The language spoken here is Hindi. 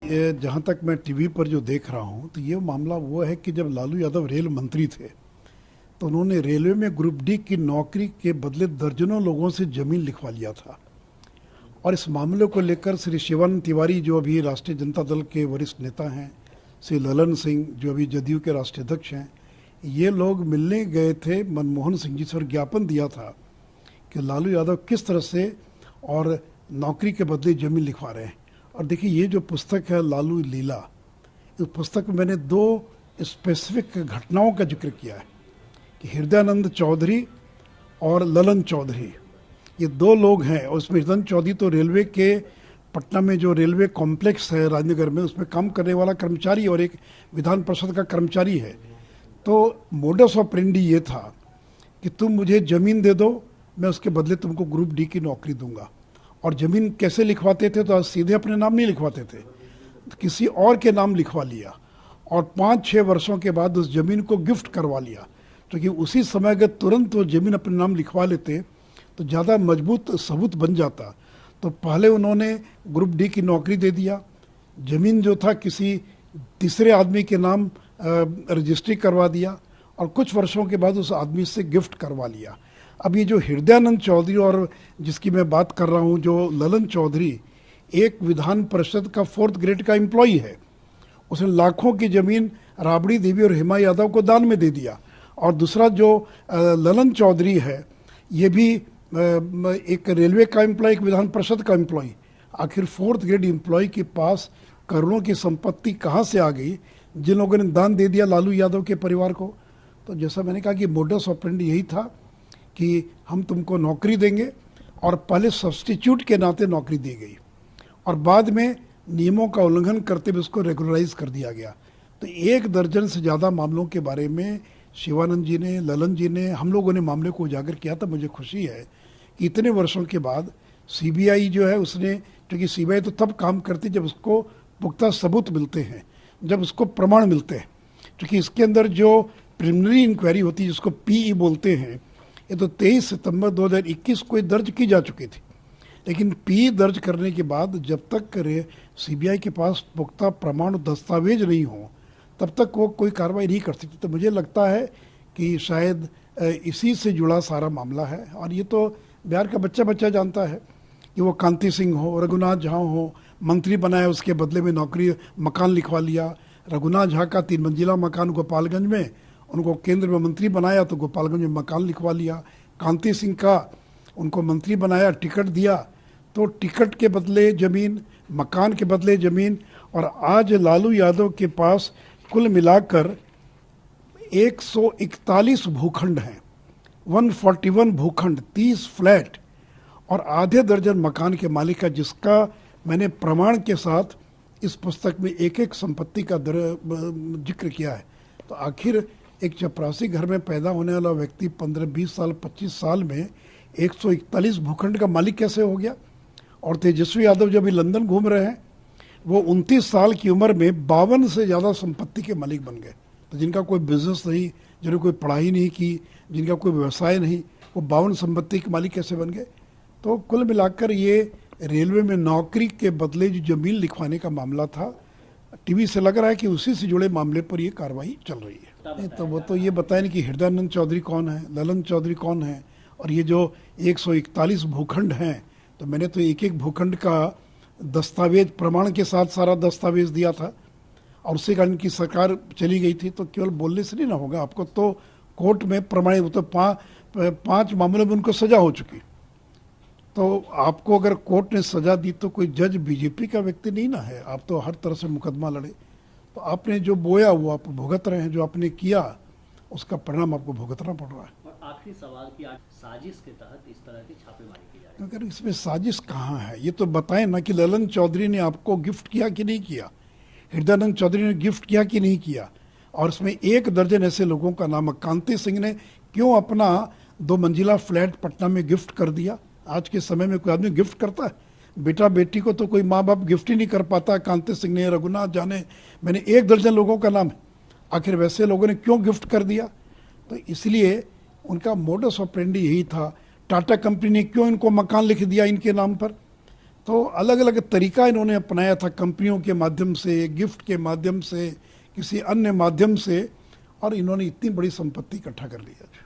जहाँ तक मैं टीवी पर जो देख रहा हूँ तो ये मामला वो है कि जब लालू यादव रेल मंत्री थे तो उन्होंने रेलवे में ग्रुप डी की नौकरी के बदले दर्जनों लोगों से ज़मीन लिखवा लिया था। और इस मामले को लेकर श्री शिवानंद तिवारी जो अभी राष्ट्रीय जनता दल के वरिष्ठ नेता हैं, श्री ललन सिंह जो अभी जदयू के राष्ट्रीय अध्यक्ष हैं, ये लोग मिलने गए थे मनमोहन सिंह जी से और ज्ञापन दिया था कि लालू यादव किस तरह से और नौकरी के बदले ज़मीन लिखवा रहे हैं। और देखिए ये जो पुस्तक है लालू लीला, इस पुस्तक में मैंने 2 स्पेसिफिक घटनाओं का जिक्र किया है कि हृदयानंद चौधरी और ललन चौधरी ये 2 लोग हैं। और उसमें हृदयानंद चौधरी तो रेलवे के पटना में जो रेलवे कॉम्प्लेक्स है राजनगर में, उसमें काम करने वाला कर्मचारी और एक विधान परिषद का कर्मचारी है। तो मोडस ऑपरेंडी ये था कि तुम मुझे ज़मीन दे दो, मैं उसके बदले तुमको ग्रुप डी की नौकरी दूंगा। और ज़मीन कैसे लिखवाते थे? तो आज सीधे अपने नाम नहीं लिखवाते थे, तो किसी और के नाम लिखवा लिया और 5-6 वर्षों के बाद उस ज़मीन को गिफ्ट करवा लिया। क्योंकि उसी समय अगर तुरंत वो ज़मीन अपने नाम लिखवा लेते तो ज़्यादा मजबूत सबूत बन जाता। तो पहले उन्होंने ग्रुप डी की नौकरी दे दिया, ज़मीन जो था किसी तीसरे आदमी के नाम रजिस्ट्री करवा दिया और कुछ वर्षों के बाद उस आदमी से गिफ्ट करवा लिया। अब ये जो हृदयानंद चौधरी और जिसकी मैं बात कर रहा हूँ जो ललन चौधरी, एक विधान परिषद का 4th ग्रेड का एम्प्लॉई है। उसने लाखों की ज़मीन राबड़ी देवी और हेमा यादव को दान में दे दिया। और दूसरा जो ललन चौधरी है ये भी एक रेलवे का एम्प्लॉय, एक विधान परिषद का एम्प्लॉय। आखिर 4th ग्रेड एम्प्लॉय के पास करोड़ों की संपत्ति कहाँ से आ गई जिन लोगों ने दान दे दिया लालू यादव के परिवार को? तो जैसा मैंने कहा कि मोडस ऑपरेंडी यही था कि हम तुमको नौकरी देंगे, और पहले सब्स्टिट्यूट के नाते नौकरी दी गई और बाद में नियमों का उल्लंघन करते हुए उसको रेगुलराइज कर दिया गया। तो 1 दर्जन से ज़्यादा मामलों के बारे में शिवानंद जी ने, ललन जी ने, हम लोगों ने मामले को उजागर किया था। मुझे खुशी है कि इतने वर्षों के बाद सीबीआई जो है उसने, क्योंकि सीबीआई तो तब काम करती जब उसको पुख्ता सबूत मिलते हैं, जब उसको प्रमाण मिलते हैं। क्योंकि इसके अंदर जो प्रिलिमिनरी इंक्वायरी होती है जिसको पीई बोलते हैं, ये तो 23 सितंबर 2021 को दर्ज की जा चुकी थी। लेकिन पी दर्ज करने के बाद जब तक सीबीआई के पास पुख्ता प्रमाण दस्तावेज नहीं हो तब तक वो कोई कार्रवाई नहीं कर सकती। तो मुझे लगता है कि शायद इसी से जुड़ा सारा मामला है। और ये तो बिहार का बच्चा बच्चा जानता है कि वो कांति सिंह हो, रघुनाथ झा हो, मंत्री बनाया उसके बदले में नौकरी मकान लिखवा लिया। रघुनाथ झा का 3 मंजिला मकान गोपालगंज में, उनको केंद्र में मंत्री बनाया तो गोपालगंज में मकान लिखवा लिया। कांति सिंह का उनको मंत्री बनाया, टिकट दिया तो टिकट के बदले ज़मीन, मकान के बदले ज़मीन। और आज लालू यादव के पास कुल मिलाकर 141 भूखंड हैं, 141 भूखंड, 30 फ्लैट और आधे दर्जन मकान के मालिक है, जिसका मैंने प्रमाण के साथ इस पुस्तक में एक संपत्ति का जिक्र किया है। तो आखिर एक चपरासी घर में पैदा होने वाला व्यक्ति 15-20 साल 25 साल में 141 भूखंड का मालिक कैसे हो गया? और तेजस्वी यादव जो अभी लंदन घूम रहे हैं वो 29 साल की उम्र में 52 से ज़्यादा संपत्ति के मालिक बन गए। तो जिनका कोई बिजनेस नहीं, जिन्होंने कोई पढ़ाई नहीं की, जिनका कोई व्यवसाय नहीं, वो 52 संपत्ति के मालिक कैसे बन गए? तो कुल मिलाकर ये रेलवे में नौकरी के बदले जो ज़मीन लिखवाने का मामला था, टीवी से लग रहा है कि उसी से जुड़े मामले पर ये कार्रवाई चल रही है। तो वो तो ये बताया नहीं कि हृदयानंद चौधरी कौन है, ललन चौधरी कौन है, और ये जो 141 भूखंड हैं, तो मैंने तो एक भूखंड का दस्तावेज प्रमाण के साथ सारा दस्तावेज दिया था और उससे कारण की सरकार चली गई थी। तो केवल बोलने से नहीं ना होगा, आपको तो कोर्ट में प्रमाणित, तो 5 मामलों में उनको सजा हो चुकी। तो आपको अगर कोर्ट ने सजा दी तो कोई जज बीजेपी का व्यक्ति नहीं ना है, आप तो हर तरह से मुकदमा लड़े। तो आपने जो बोया वो आप भुगत रहे हैं, जो आपने किया उसका परिणाम आपको भुगतना पड़ रहा है। और आखिरी सवाल कि आज साजिश के तहत इस तरह की छापेमारी की जा रही है, अगर इसमें साजिश कहाँ है ये तो बताएं ना कि ललन चौधरी ने आपको गिफ्ट किया कि नहीं किया, हृदयानंद चौधरी ने गिफ्ट किया कि नहीं किया। और उसमें 1 दर्जन ऐसे लोगों का नाम है। कांति सिंह ने क्यों अपना 2 मंजिला फ्लैट पटना में गिफ्ट कर दिया? आज के समय में कोई आदमी गिफ्ट करता है? बेटा बेटी को तो कोई माँ बाप गिफ्ट ही नहीं कर पाता। कांति सिंह ने, रघुनाथ झा ने, मैंने 1 दर्जन लोगों का नाम है। आखिर वैसे लोगों ने क्यों गिफ्ट कर दिया? तो इसलिए उनका मोडस ऑपरेंडी यही था। टाटा कंपनी ने क्यों इनको मकान लिख दिया इनके नाम पर? तो अलग अलग तरीका इन्होंने अपनाया था, कंपनियों के माध्यम से, गिफ्ट के माध्यम से, किसी अन्य माध्यम से, और इन्होंने इतनी बड़ी संपत्ति इकट्ठा कर ली आज।